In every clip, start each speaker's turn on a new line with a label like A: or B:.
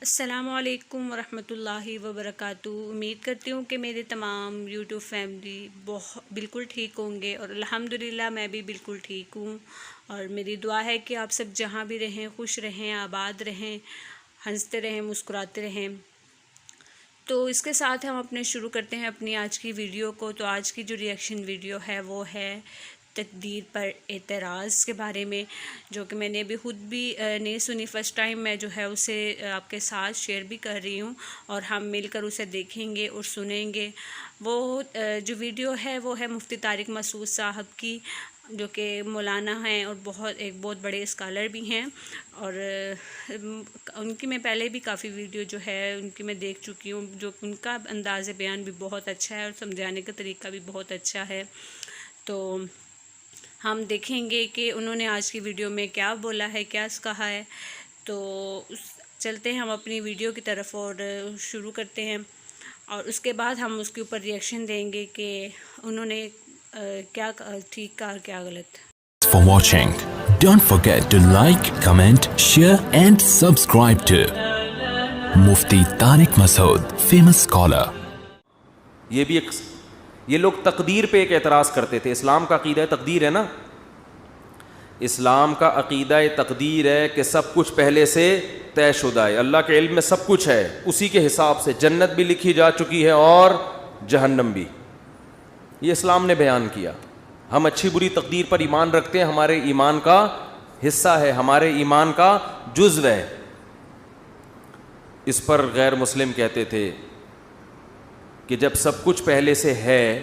A: السلام علیکم ورحمۃ اللہ وبرکاتہ۔ امید کرتی ہوں کہ میرے تمام یوٹیوب فیملی بالکل ٹھیک ہوں گے، اور الحمدللہ میں بھی بالکل ٹھیک ہوں، اور میری دعا ہے کہ آپ سب جہاں بھی رہیں خوش رہیں، آباد رہیں، ہنستے رہیں، مسکراتے رہیں۔ تو اس کے ساتھ ہم اپنے شروع کرتے ہیں اپنی آج کی ویڈیو کو۔ تو آج کی جو ریئیکشن ویڈیو ہے وہ ہے تقدیر پر اعتراض کے بارے میں، جو کہ میں نے ابھی خود بھی نہیں سنی، فرسٹ ٹائم میں جو ہے اسے آپ کے ساتھ شیئر بھی کر رہی ہوں، اور ہم مل کر اسے دیکھیں گے اور سنیں گے۔ وہ جو ویڈیو ہے وہ ہے مفتی طارق مسعود صاحب کی، جو کہ مولانا ہیں اور ایک بہت بڑے اسکالر بھی ہیں، اور ان کی میں پہلے بھی کافی ویڈیو جو ہے ان کی میں دیکھ چکی ہوں، جو ان کا انداز بیان بھی بہت اچھا ہے اور سمجھانے کا طریقہ بھی بہت اچھا ہے۔ تو ہم دیکھیں گے کہ انہوں نے آج کی ویڈیو میں کیا بولا ہے، کیا کہا ہے۔ تو چلتے ہیں ہم اپنی ویڈیو کی طرف اور شروع کرتے ہیں، اور اس کے بعد ہم اس کے اوپر ریئیکشن دیں گے کہ انہوں نے کیا ٹھیک کہا اور کیا غلط۔
B: For watching. Don't forget to like, comment, share and subscribe to Mufti Tariq Masood, famous scholar.
C: یہ لوگ تقدیر پہ ایک اعتراض کرتے تھے۔ اسلام کا عقیدہ تقدیر ہے نا، اسلام کا عقیدہ تقدیر ہے کہ سب کچھ پہلے سے طے شدہ ہے، اللہ کے علم میں سب کچھ ہے، اسی کے حساب سے جنت بھی لکھی جا چکی ہے اور جہنم بھی۔ یہ اسلام نے بیان کیا۔ ہم اچھی بری تقدیر پر ایمان رکھتے ہیں، ہمارے ایمان کا حصہ ہے، ہمارے ایمان کا جزو ہے۔ اس پر غیر مسلم کہتے تھے کہ جب سب کچھ پہلے سے ہے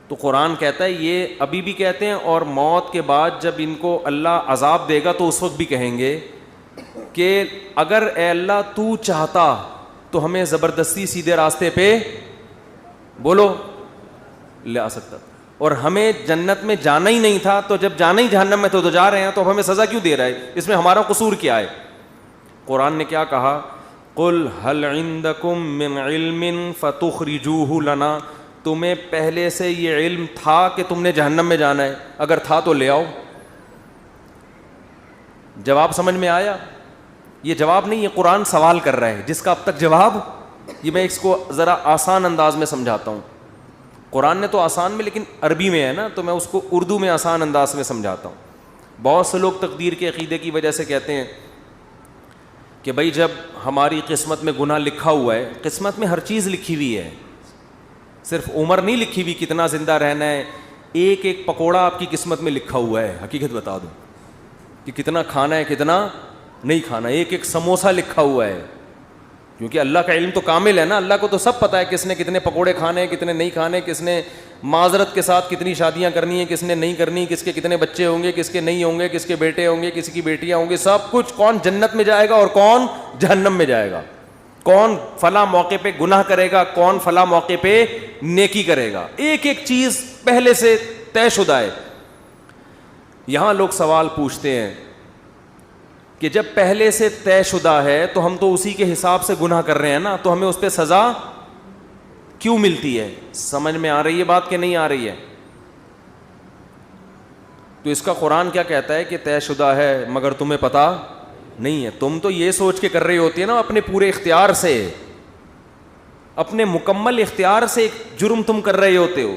C: تو قرآن کہتا ہے، یہ ابھی بھی کہتے ہیں، اور موت کے بعد جب ان کو اللہ عذاب دے گا تو اس وقت بھی کہیں گے کہ اگر اے اللہ تو چاہتا تو ہمیں زبردستی سیدھے راستے پہ بولو لے آ سکتا، اور ہمیں جنت میں جانا ہی نہیں تھا، تو جب جانا ہی جہنم میں تو جا رہے ہیں، تو اب ہمیں سزا کیوں دے رہا ہے؟ اس میں ہمارا قصور کیا ہے؟ قرآن نے کیا کہا؟ قل هل عندکم من علم فتخرجوه لنا، تمہیں پہلے سے یہ علم تھا کہ تم نے جہنم میں جانا ہے؟ اگر تھا تو لے آؤ۔ جواب سمجھ میں آیا؟ یہ جواب نہیں، یہ قرآن سوال کر رہا ہے جس کا اب تک جواب، یہ میں اس کو ذرا آسان انداز میں سمجھاتا ہوں۔ قرآن نے تو آسان میں، لیکن عربی میں ہے نا، تو میں اس کو اردو میں آسان انداز میں سمجھاتا ہوں۔ بہت سے لوگ تقدیر کے عقیدے کی وجہ سے کہتے ہیں کہ بھائی جب ہماری قسمت میں گناہ لکھا ہوا ہے، قسمت میں ہر چیز لکھی ہوئی ہے، صرف عمر نہیں لکھی ہوئی، کتنا زندہ رہنا ہے، ایک ایک پکوڑا آپ کی قسمت میں لکھا ہوا ہے۔ حقیقت بتا دوں کہ کتنا کھانا ہے کتنا نہیں کھانا، ایک ایک سموسہ لکھا ہوا ہے، کیونکہ اللہ کا علم تو کامل ہے نا، اللہ کو تو سب پتہ ہے کس نے کتنے پکوڑے کھانے ہیں، کتنے نہیں کھانے، کس نے معذرت کے ساتھ کتنی شادیاں کرنی ہیں، کس نے نہیں کرنی، کس کے کتنے بچے ہوں گے، کس کے نہیں ہوں گے، کس کے بیٹے ہوں گے، کس کی بیٹیاں ہوں گی، سب کچھ، کون جنت میں جائے گا اور کون جہنم میں جائے گا، کون فلاں موقع پہ گناہ کرے گا، کون فلاں موقع پہ نیکی کرے گا، ایک ایک چیز پہلے سے طے شدہ ہے۔ یہاں لوگ سوال پوچھتے ہیں کہ جب پہلے سے طے شدہ ہے تو ہم تو اسی کے حساب سے گناہ کر رہے ہیں نا، تو ہمیں اس پہ سزا کیوں ملتی ہے؟ سمجھ میں آ رہی ہے بات کہ نہیں آ رہی ہے؟ تو اس کا قرآن کیا کہتا ہے کہ طے شدہ ہے مگر تمہیں پتہ نہیں ہے۔ تم تو یہ سوچ کے کر رہی ہوتی ہے نا، اپنے پورے اختیار سے، اپنے مکمل اختیار سے ایک جرم تم کر رہے ہوتے ہو۔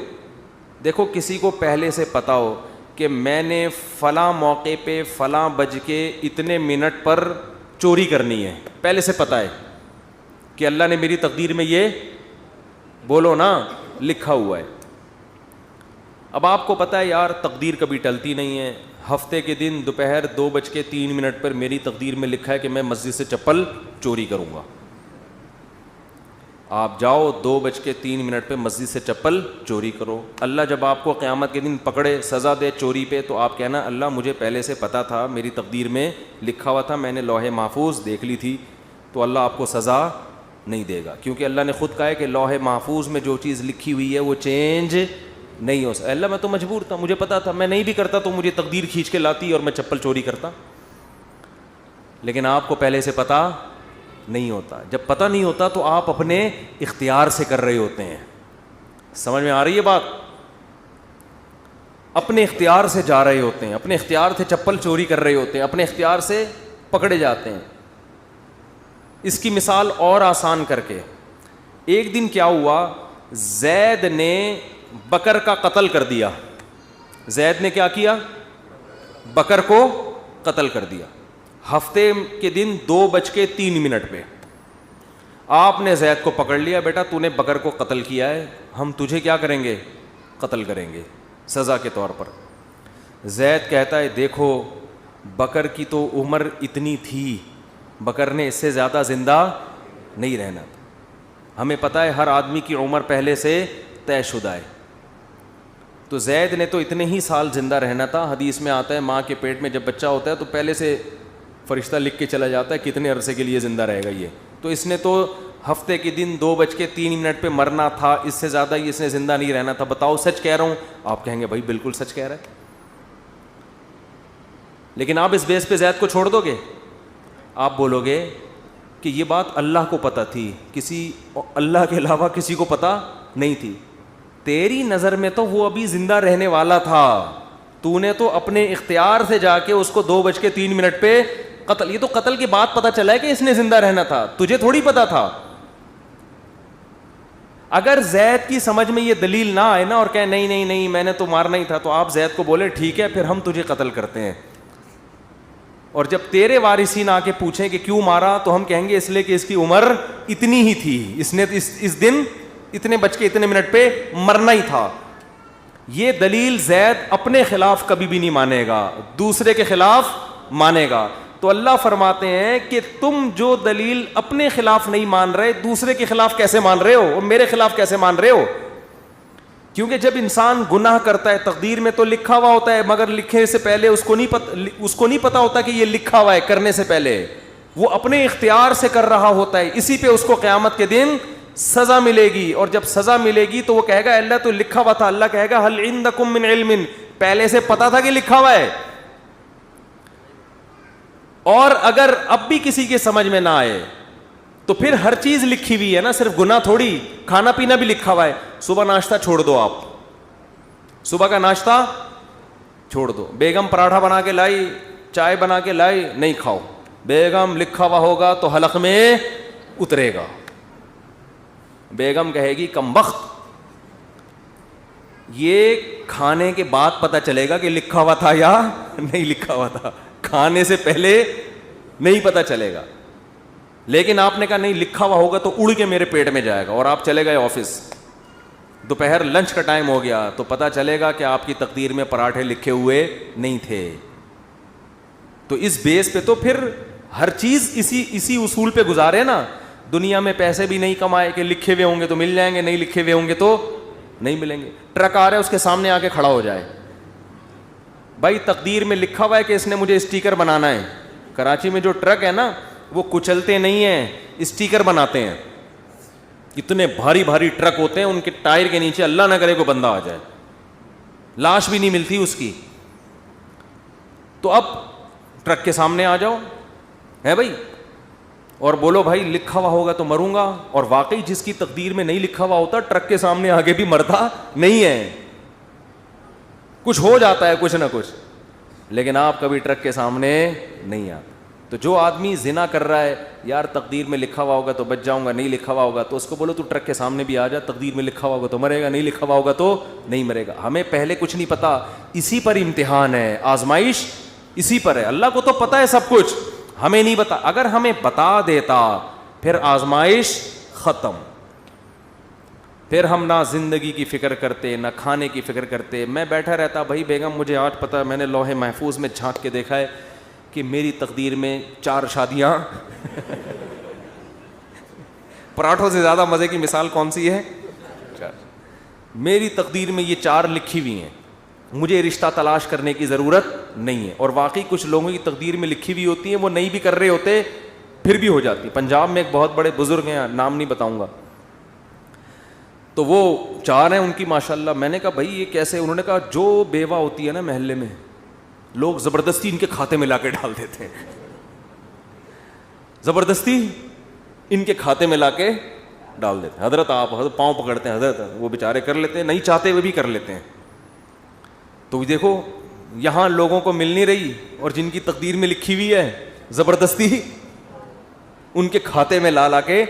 C: دیکھو کسی کو پہلے سے پتہ ہو کہ میں نے فلاں موقع پہ فلاں بج کے اتنے منٹ پر چوری کرنی ہے، پہلے سے پتہ ہے کہ اللہ نے میری تقدیر میں یہ بولو نا لکھا ہوا ہے۔ اب آپ کو پتہ ہے یار تقدیر کبھی ٹلتی نہیں ہے، ہفتے کے دن دوپہر 2:03 پر میری تقدیر میں لکھا ہے کہ میں مسجد سے چپل چوری کروں گا۔ آپ جاؤ 2:03 پہ مسجد سے چپل چوری کرو، اللہ جب آپ کو قیامت کے دن پکڑے سزا دے چوری پہ، تو آپ کہنا اللہ مجھے پہلے سے پتہ تھا، میری تقدیر میں لکھا ہوا تھا، میں نے لوح محفوظ دیکھ لی تھی، تو اللہ آپ کو سزا نہیں دے گا، کیونکہ اللہ نے خود کہا ہے کہ لوح محفوظ میں جو چیز لکھی ہوئی ہے وہ چینج نہیں ہو سکتا۔ اللہ میں تو مجبور تھا، مجھے پتہ تھا، میں نہیں بھی کرتا تو مجھے تقدیر کھینچ کے لاتی اور میں چپل چوری کرتا، لیکن آپ کو پہلے سے پتہ نہیں ہوتا۔ جب پتہ نہیں ہوتا تو آپ اپنے اختیار سے کر رہے ہوتے ہیں۔ سمجھ میں آ رہی ہے بات؟ اپنے اختیار سے جا رہے ہوتے ہیں، اپنے اختیار سے چپل چوری کر رہے ہوتے ہیں، اپنے اختیار سے پکڑے جاتے ہیں۔ اس کی مثال اور آسان کر کے, ایک دن کیا ہوا, زید نے بکر کا قتل کر دیا. زید نے کیا کیا؟ بکر کو قتل کر دیا. ہفتے کے دن 2:03 پہ آپ نے زید کو پکڑ لیا, بیٹا تو نے بکر کو قتل کیا ہے, ہم تجھے کیا کریں گے؟ قتل کریں گے سزا کے طور پر. زید کہتا ہے دیکھو بکر کی تو عمر اتنی تھی, بکر نے اس سے زیادہ زندہ نہیں رہنا تھا. ہمیں پتہ ہے ہر آدمی کی عمر پہلے سے طے شدہ ہے, تو زید نے تو اتنے ہی سال زندہ رہنا تھا. حدیث میں آتا ہے ماں کے پیٹ میں جب بچہ ہوتا ہے تو پہلے سے فرشتہ لکھ کے چلا جاتا ہے کتنے عرصے کے لیے زندہ رہے گا یہ. تو اس نے تو ہفتے کے دن 2:03 پہ مرنا تھا, اس سے زیادہ ہی اس نے زندہ نہیں رہنا تھا. بتاؤ سچ کہہ رہا ہوں؟ آپ کہیں گے بھائی بالکل سچ کہہ رہا ہے. لیکن آپ اس بیس پہ زید کو چھوڑ دو گے؟ آپ بولو گے کہ یہ بات اللہ کو پتہ تھی, کسی اللہ کے علاوہ کسی کو پتہ نہیں تھی. تیری نظر میں تو وہ ابھی زندہ رہنے والا تھا, تو نے تو اپنے اختیار سے جا کے اس کو 2:03 پہ قتل. یہ تو قتل کے بعد پتہ چلا ہے کہ اس نے زندہ رہنا تھا, تجھے تھوڑی پتہ تھا. اگر زید کی سمجھ میں یہ دلیل نہ آئے نا اور کہے نہیں نہیں نہیں میں نے تو مارنا ہی تھا, تو آپ زید کو بولے ٹھیک ہے پھر ہم تجھے قتل کرتے ہیں. اور جب تیرے وارثین آ کے پوچھیں کہ کیوں مارا, تو ہم کہیں گے اس لیے کہ اس کی عمر اتنی ہی تھی, اس نے اس دن اتنے پہ مرنا ہی تھا. یہ دلیل زید اپنے خلاف کبھی بھی نہیں مانے گا, دوسرے کے خلاف مانے گا. تو اللہ فرماتے ہیں کہ تم جو دلیل اپنے خلاف نہیں مان رہے, دوسرے کے خلاف کیسے مان رہے ہو, اور میرے خلاف کیسے مان رہے ہو؟ کیونکہ جب انسان گناہ کرتا ہے تقدیر میں تو لکھا ہوا ہوتا ہے, مگر لکھے سے پہلے اس کو نہیں پتا ہوتا کہ یہ لکھا ہوا ہے. کرنے سے پہلے وہ اپنے اختیار سے کر رہا ہوتا ہے, اسی پہ اس کو قیامت کے دن سزا ملے گی. اور جب سزا ملے گی تو وہ کہے گا اللہ تو لکھا ہوا تھا. اللہ کہے گا ہل عندکم من علم, پہلے سے پتا تھا کہ لکھا ہوا ہے. اور اگر اب بھی کسی کے سمجھ میں نہ آئے تو پھر ہر چیز لکھی ہوئی ہے نا, صرف گناہ تھوڑی, کھانا پینا بھی لکھا ہوا ہے. صبح ناشتہ چھوڑ دو, آپ صبح کا ناشتہ چھوڑ دو. بیگم پراٹھا بنا کے لائی, چائے بنا کے لائی, نہیں کھاؤ. بیگم لکھا ہوا ہوگا تو حلق میں اترے گا. بیگم کہے گی کم بخت, یہ کھانے کے بعد پتہ چلے گا کہ لکھا ہوا تھا یا نہیں لکھا ہوا تھا, کھانے سے پہلے نہیں پتہ چلے گا. لیکن آپ نے کہا نہیں لکھا ہوا ہوگا تو اڑ کے میرے پیٹ میں جائے گا, اور آپ چلے گئے آفس, دوپہر لنچ کا ٹائم ہو گیا تو پتہ چلے گا کہ آپ کی تقدیر میں پراٹھے لکھے ہوئے نہیں تھے. تو اس بیس پہ تو پھر ہر چیز اسی اصول پہ گزارے نا. دنیا میں پیسے بھی نہیں کمائے کہ لکھے ہوئے ہوں گے تو مل جائیں گے, نہیں لکھے ہوئے ہوں گے تو نہیں ملیں گے. ٹرک آ رہا ہے اس کے سامنے آ کے کھڑا ہو جائے, بھائی تقدیر میں لکھا ہوا ہے کہ اس نے مجھے اسٹیکر بنانا ہے. کراچی میں جو ٹرک ہے نا وہ کچلتے نہیں ہیں, اسٹیکر بناتے ہیں. اتنے بھاری بھاری ٹرک ہوتے ہیں, ان کے ٹائر کے نیچے اللہ نہ کرے کوئی بندہ آ جائے, لاش بھی نہیں ملتی اس کی. تو اب ٹرک کے سامنے آ جاؤ ہے بھائی, اور بولو بھائی لکھا ہوا ہوگا تو مروں گا. اور واقعی جس کی تقدیر میں نہیں لکھا ہوا ہوتا ٹرک کے سامنے آگے بھی مرتا نہیں ہے, کچھ ہو جاتا ہے کچھ نہ کچھ, لیکن آپ کبھی ٹرک کے سامنے نہیں آتے. تو جو آدمی زنا کر رہا ہے, یار تقدیر میں لکھا ہوا ہوگا تو بچ جاؤں گا, نہیں لکھا ہوا ہوگا تو اس کو بولو تو ٹرک کے سامنے بھی آ جا, تقدیر میں لکھا ہوا ہوگا تو مرے گا, نہیں لکھا ہوا ہوگا تو نہیں مرے گا. ہمیں پہلے کچھ نہیں پتا, اسی پر امتحان ہے, آزمائش اسی پر ہے. اللہ کو تو پتا ہے سب کچھ, ہمیں نہیں بتا. اگر ہمیں بتا دیتا پھر آزمائش ختم, پھر ہم نہ زندگی کی فکر کرتے نہ کھانے کی فکر کرتے. میں بیٹھا رہتا بھائی بیگم مجھے آج پتا, میں نے لوح محفوظ میں جھانک کے دیکھا ہے کہ میری تقدیر میں 4 شادیاں. پراٹھوں سے زیادہ مزے کی مثال کون سی ہے؟ میری تقدیر میں یہ 4 لکھی ہوئی ہیں, مجھے رشتہ تلاش کرنے کی ضرورت نہیں ہے. اور واقعی کچھ لوگوں کی تقدیر میں لکھی ہوئی ہوتی ہیں, وہ نہیں بھی کر رہے ہوتے پھر بھی ہو جاتی. پنجاب میں ایک بہت بڑے بزرگ ہیں, نام نہیں بتاؤں گا, تو وہ 4 ہیں ان کی ماشاءاللہ. میں نے کہا بھائی یہ کیسے؟ انہوں نے کہا جو بیوہ ہوتی ہے نا محلے میں, لوگ زبردستی ان کے کھاتے میں لا کے ڈال دیتے ہیں, زبردستی ان کے کھاتے میں لا کے ڈال دیتے ہیں. حضرت آپ پاؤں پکڑتے ہیں, حضرت وہ بیچارے کر لیتے ہیں, نہیں چاہتے ہوئے بھی کر لیتے ہیں. تو دیکھو یہاں لوگوں کو مل نہیں رہی, اور جن کی تقدیر میں لکھی ہوئی ہے زبردستی ان کے کھاتے میں لا کے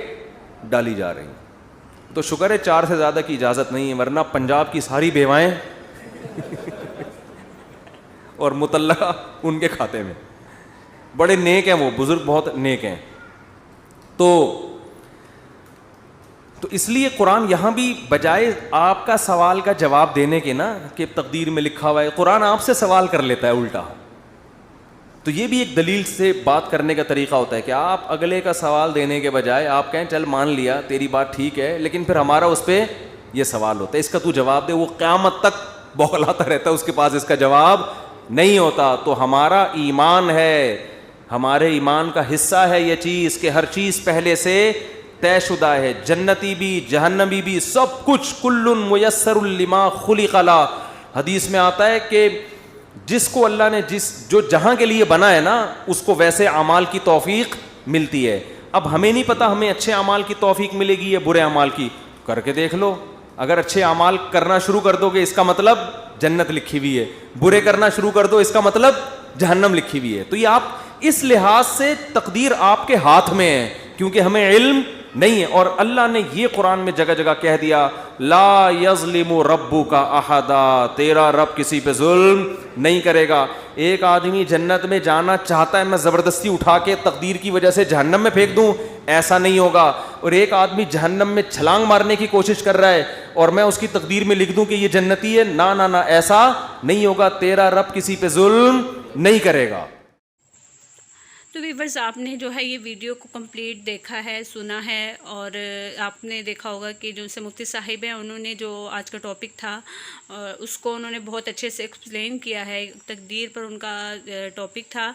C: ڈالی جا رہی ہیں. تو شکر ہے 4 سے زیادہ کی اجازت نہیں ہے, ورنہ پنجاب کی ساری بیوائیں اور مطلقہ ان کے کھاتے میں. بڑے نیک ہیں وہ بزرگ, بہت نیک ہیں. تو اس لیے قرآن یہاں بھی بجائے آپ کا سوال کا جواب دینے کے نا کہ تقدیر میں لکھا ہوا ہے, قرآن آپ سے سوال کر لیتا ہے الٹا. تو یہ بھی ایک دلیل سے بات کرنے کا طریقہ ہوتا ہے کہ آپ اگلے کا سوال دینے کے بجائے آپ کہیں چل مان لیا تیری بات ٹھیک ہے, لیکن پھر ہمارا اس پہ یہ سوال ہوتا ہے, اس کا تو جواب دے. وہ قیامت تک بوکھلاتا رہتا ہے, اس کے پاس اس کا جواب نہیں ہوتا. تو ہمارا ایمان ہے, ہمارے ایمان کا حصہ ہے یہ چیز کہ ہر چیز پہلے سے طے شدہ ہے, جنتی بھی جہنمی بھی سب کچھ. کل میسر لما خلق لا. حدیث میں آتا ہے کہ جس کو اللہ نے جو جہاں کے لیے بنا ہے نا اس کو ویسے اعمال کی توفیق ملتی ہے. اب ہمیں نہیں پتا ہمیں اچھے اعمال کی توفیق ملے گی یا برے اعمال کی, کر کے دیکھ لو. اگر اچھے اعمال کرنا شروع کر دو گے اس کا مطلب جنت لکھی ہوئی ہے, برے کرنا شروع کر دو اس کا مطلب جہنم لکھی ہوئی ہے. تو یہ آپ اس لحاظ سے تقدیر آپ کے ہاتھ میں ہے کیونکہ ہمیں علم نہیں ہے. اور اللہ نے یہ قرآن میں جگہ جگہ کہہ دیا لا یظلم ربک احدا, تیرا رب کسی پہ ظلم نہیں کرے گا. ایک آدمی جنت میں جانا چاہتا ہے, میں زبردستی اٹھا کے تقدیر کی وجہ سے جہنم میں پھینک دوں, ایسا نہیں ہوگا. اور ایک آدمی جہنم میں چھلانگ مارنے کی کوشش کر رہا ہے اور میں اس کی تقدیر میں لکھ دوں کہ یہ جنتی ہے, نہ نہ نہ, ایسا نہیں ہوگا. تیرا رب کسی پہ ظلم نہیں کرے گا.
A: تو ویورز آپ نے جو ہے یہ ویڈیو کو کمپلیٹ دیکھا ہے, سنا ہے, اور آپ نے دیکھا ہوگا کہ جو سے مفتی صاحب ہیں انہوں نے جو آج کا ٹاپک تھا اس کو انہوں نے بہت اچھے سے ایکسپلین کیا ہے. تقدیر پر ان کا ٹاپک تھا,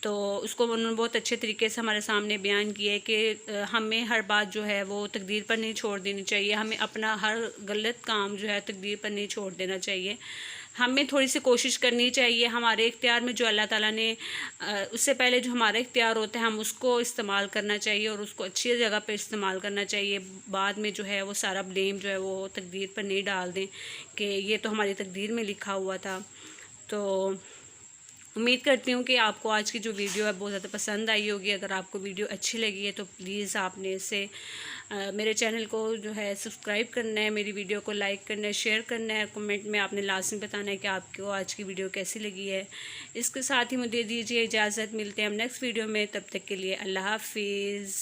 A: تو اس کو انہوں نے بہت اچھے طریقے سے ہمارے سامنے بیان کیا ہے کہ ہمیں ہر بات جو ہے وہ تقدیر پر نہیں چھوڑ دینی چاہیے. ہمیں اپنا ہر غلط کام جو ہے تقدیر پر نہیں چھوڑ دینا چاہیے. ہمیں تھوڑی سی کوشش کرنی چاہیے. ہمارے اختیار میں جو اللہ تعالیٰ نے اس سے پہلے جو ہمارا اختیار ہوتا ہے ہم اس کو استعمال کرنا چاہیے اور اس کو اچھی جگہ پہ استعمال کرنا چاہیے. بعد میں جو ہے وہ سارا بلیم جو ہے وہ تقدیر پر نہیں ڈال دیں کہ یہ تو ہماری تقدیر میں لکھا ہوا تھا. تو امید کرتی ہوں کہ آپ کو آج کی جو ویڈیو ہے بہت زیادہ پسند آئی ہوگی. اگر آپ کو ویڈیو اچھی لگی ہے تو پلیز آپ نے اسے میرے چینل کو جو ہے سبسکرائب کرنا ہے, میری ویڈیو کو لائک کرنا ہے, شیئر کرنا ہے. کمنٹ میں آپ نے لازمی بتانا ہے کہ آپ کو آج کی ویڈیو کیسی لگی ہے. اس کے ساتھ ہی مجھے دیجیے اجازت, ملتے ہیں ہم نیکسٹ ویڈیو میں. تب تک کے لیے اللہ حافظ.